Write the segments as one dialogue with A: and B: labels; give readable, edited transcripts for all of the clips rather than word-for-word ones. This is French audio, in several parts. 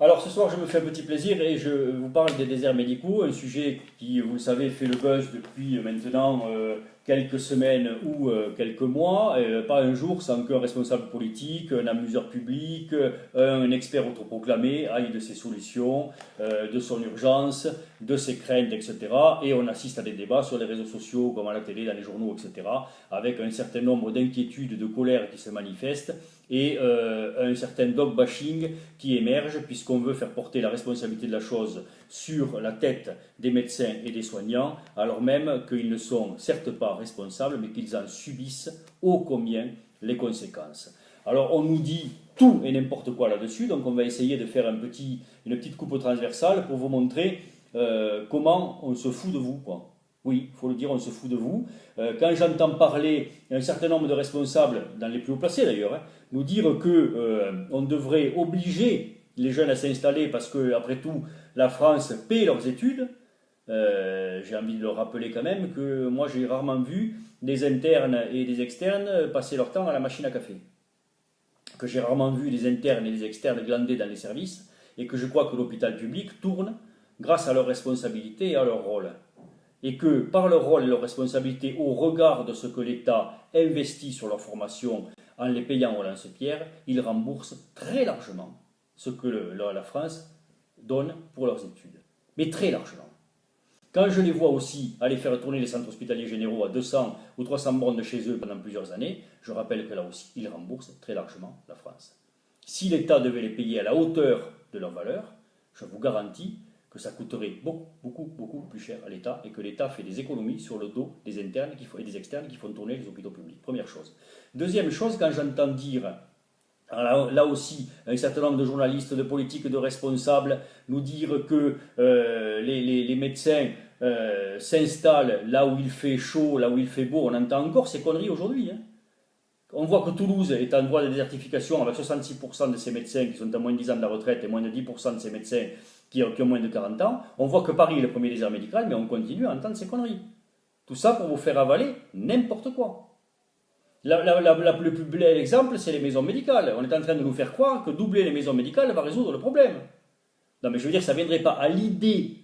A: Alors ce soir, je me fais un petit plaisir et je vous parle des déserts médicaux, un sujet qui, vous le savez, fait le buzz depuis maintenant quelques semaines ou quelques mois, pas un jour sans qu'un responsable politique, un amuseur public, un expert autoproclamé aille de ses solutions, de son urgence, de ses craintes, etc. Et on assiste à des débats sur les réseaux sociaux, comme à la télé, dans les journaux, etc., avec un certain nombre d'inquiétudes, de colère qui se manifestent et un certain dog bashing qui émerge puisqu'on veut faire porter la responsabilité de la chose sur la tête des médecins et des soignants, alors même qu'ils ne sont certes pas responsables, mais qu'ils en subissent ô combien les conséquences. Alors on nous dit tout et n'importe quoi là-dessus, donc on va essayer de faire une petite coupe transversale pour vous montrer comment on se fout de vous, quoi. Oui, il faut le dire, on se fout de vous. Quand j'entends parler un certain nombre de responsables, dans les plus haut placés d'ailleurs, nous dire qu'on devrait obliger les jeunes à s'installer parce que, après tout, la France paie leurs études, j'ai envie de leur rappeler quand même que moi j'ai rarement vu des internes et des externes passer leur temps à la machine à café. Que j'ai rarement vu des internes et des externes glander dans les services et que je crois que l'hôpital public tourne grâce à leur responsabilité et à leur rôle. Et que par leur rôle et leur responsabilité au regard de ce que l'État investit sur leur formation en les payant au lance-pierre, ils remboursent très largement ce que la France donne pour leurs études. Mais très largement. Quand je les vois aussi aller faire tourner les centres hospitaliers généraux à 200 ou 300 bornes de chez eux pendant plusieurs années, je rappelle que là aussi, ils remboursent très largement la France. Si l'État devait les payer à la hauteur de leur valeur, je vous garantis que ça coûterait beaucoup plus cher à l'État et que l'État fait des économies sur le dos des internes et des externes qui font tourner les hôpitaux publics. Première chose. Deuxième chose, quand j'entends dire, là aussi, un certain nombre de journalistes, de politiques, de responsables nous dire que les médecins s'installent là où il fait chaud, là où il fait beau, on entend encore ces conneries aujourd'hui. On voit que Toulouse est en voie de désertification avec 66% de ses médecins qui sont à moins de 10 ans de la retraite et moins de 10% de ses médecins qui ont moins de 40 ans. On voit que Paris est le premier désert médical, mais on continue à entendre ces conneries. Tout ça pour vous faire avaler n'importe quoi. Le plus bel exemple, c'est les maisons médicales. On est en train de nous faire croire que doubler les maisons médicales va résoudre le problème. Non, mais je veux dire, ça ne viendrait pas à l'idée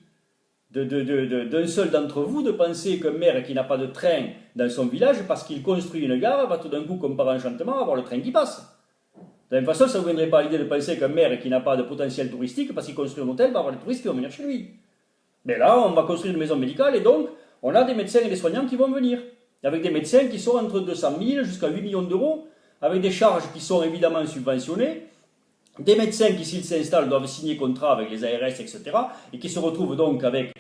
A: d'un seul d'entre vous de penser qu'un maire qui n'a pas de train dans son village, parce qu'il construit une gare, va tout d'un coup, comme par enchantement, avoir le train qui passe. De la même façon, ça ne vous viendrait pas à l'idée de penser qu'un maire qui n'a pas de potentiel touristique, parce qu'il construit un hôtel, va avoir des touristes qui vont venir chez lui. Mais là, on va construire une maison médicale et donc, on a des médecins et des soignants qui vont venir. Avec des médecins qui sont entre 200 000 jusqu'à 8 millions d'euros, avec des charges qui sont évidemment subventionnées, des médecins qui, s'ils s'installent, doivent signer contrat avec les ARS, etc., et qui se retrouvent donc avec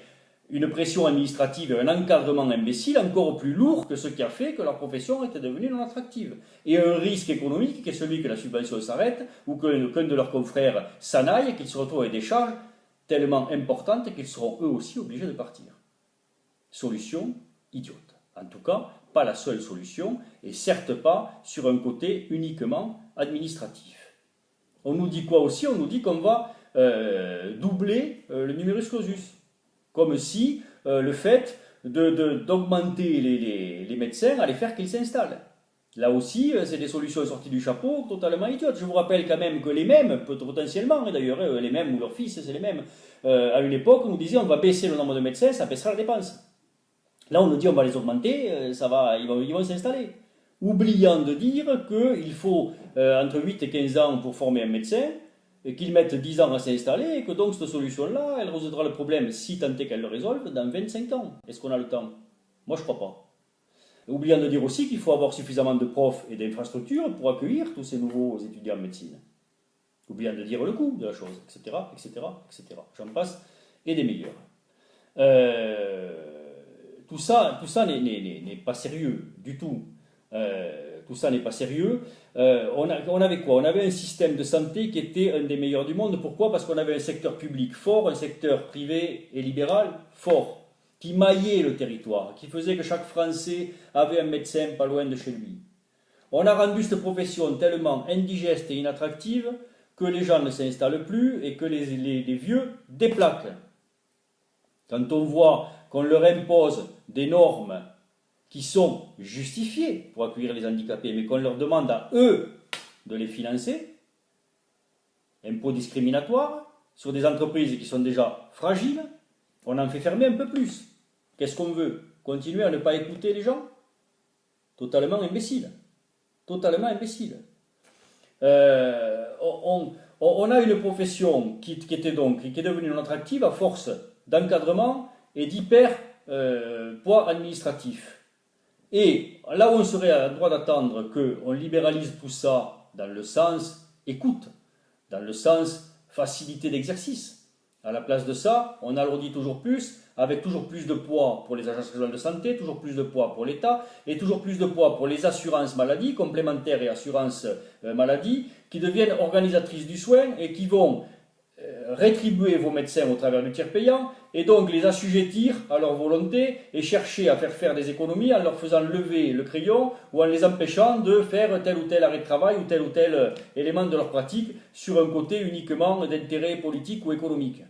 A: une pression administrative et un encadrement imbécile encore plus lourd que ce qui a fait que leur profession était devenue non attractive. Et un risque économique qui est celui que la subvention s'arrête ou qu'un de leurs confrères s'en aille et qu'ils se retrouvent avec des charges tellement importantes qu'ils seront eux aussi obligés de partir. Solution idiote. En tout cas, pas la seule solution et certes pas sur un côté uniquement administratif. On nous dit quoi aussi? On nous dit qu'on va doubler le numerus clausus. Comme si le fait d'augmenter les médecins allait faire qu'ils s'installent. Là aussi, c'est des solutions sorties du chapeau totalement idiotes. Je vous rappelle quand même que les mêmes, potentiellement, d'ailleurs, les mêmes ou leurs fils, c'est les mêmes, à une époque, on nous disait on va baisser le nombre de médecins, ça baissera la dépense. Là, on nous dit on va les augmenter, ils vont s'installer. Oubliant de dire qu'il faut entre 8 et 15 ans pour former un médecin, et qu'ils mettent 10 ans à s'installer, et que donc cette solution-là, elle résoudra le problème, si tant est qu'elle le résolve, dans 25 ans. Est-ce qu'on a le temps? Moi, je ne crois pas. Oubliant de dire aussi qu'il faut avoir suffisamment de profs et d'infrastructures pour accueillir tous ces nouveaux étudiants en médecine. Oubliant de dire le coût de la chose, etc., etc., etc. J'en passe, et des meilleurs. Tout ça n'est pas sérieux du tout. Tout ça n'est pas sérieux. On avait quoi? On avait un système de santé qui était un des meilleurs du monde. Pourquoi? Parce qu'on avait un secteur public fort, un secteur privé et libéral fort, qui maillait le territoire, qui faisait que chaque Français avait un médecin pas loin de chez lui. On a rendu cette profession tellement indigeste et inattractive que les gens ne s'installent plus et que les vieux déplaquent. Quand on voit qu'on leur impose des normes qui sont justifiées pour accueillir les handicapés, mais qu'on leur demande à eux de les financer, impôts discriminatoires, sur des entreprises qui sont déjà fragiles, on en fait fermer un peu plus. Qu'est-ce qu'on veut? Continuer à ne pas écouter les gens? Totalement imbécile. Totalement imbécile. On a une profession qui est devenue non attractive à force d'encadrement et d'hyper poids administratif. Et là où on serait en droit d'attendre qu'on libéralise tout ça dans le sens écoute, dans le sens facilité d'exercice. À la place de ça, on alourdit toujours plus, avec toujours plus de poids pour les agences régionales de santé, toujours plus de poids pour l'État, et toujours plus de poids pour les assurances maladie, complémentaires et assurances maladie, qui deviennent organisatrices du soin et qui vont rétribuer vos médecins au travers du tiers payant, et donc les assujettir à leur volonté et chercher à faire des économies en leur faisant lever le crayon ou en les empêchant de faire tel ou tel arrêt de travail ou tel élément de leur pratique sur un côté uniquement d'intérêt politique ou économique.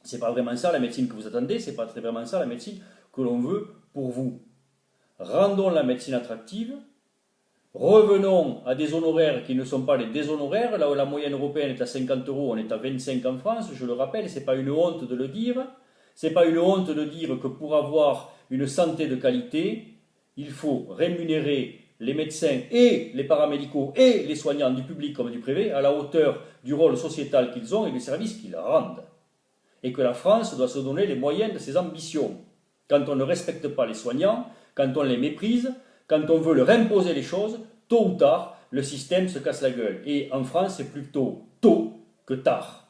A: C'est pas vraiment ça la médecine que vous attendez, c'est pas vraiment ça la médecine que l'on veut pour vous. Rendons la médecine attractive. Revenons à des honoraires qui ne sont pas les déshonoraires, là où la moyenne européenne est à 50 €, on est à 25 en France, je le rappelle, ce n'est pas une honte de le dire. Ce n'est pas une honte de dire que pour avoir une santé de qualité, il faut rémunérer les médecins et les paramédicaux et les soignants du public comme du privé à la hauteur du rôle sociétal qu'ils ont et des services qu'ils rendent. Et que la France doit se donner les moyens de ses ambitions. Quand on ne respecte pas les soignants, quand on les méprise, quand on veut leur imposer les choses, tôt ou tard, le système se casse la gueule. Et en France, c'est plutôt tôt que tard.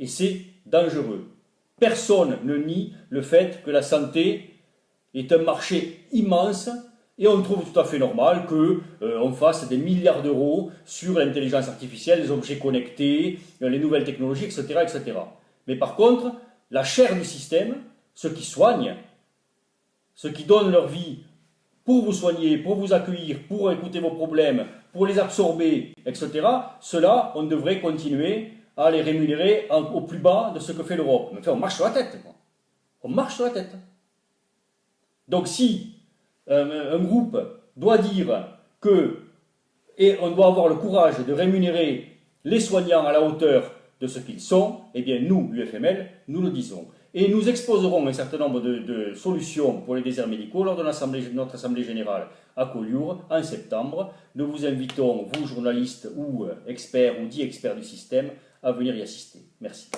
A: Et c'est dangereux. Personne ne nie le fait que la santé est un marché immense et on trouve tout à fait normal qu'on fasse des milliards d'euros sur l'intelligence artificielle, les objets connectés, les nouvelles technologies, etc., etc. Mais par contre, la chair du système, ceux qui soignent, ceux qui donnent leur vie pour vous soigner, pour vous accueillir, pour écouter vos problèmes, pour les absorber, etc., ceux-là, on devrait continuer à les rémunérer au plus bas de ce que fait l'Europe. Mais enfin, on marche sur la tête, quoi. On marche sur la tête. Donc si un groupe doit dire que, et on doit avoir le courage de rémunérer les soignants à la hauteur de ce qu'ils sont, eh bien nous, l'UFML, nous le disons. Et nous exposerons un certain nombre de solutions pour les déserts médicaux lors de notre Assemblée Générale à Collioure en septembre. Nous vous invitons, vous journalistes ou experts ou dits experts du système, à venir y assister. Merci.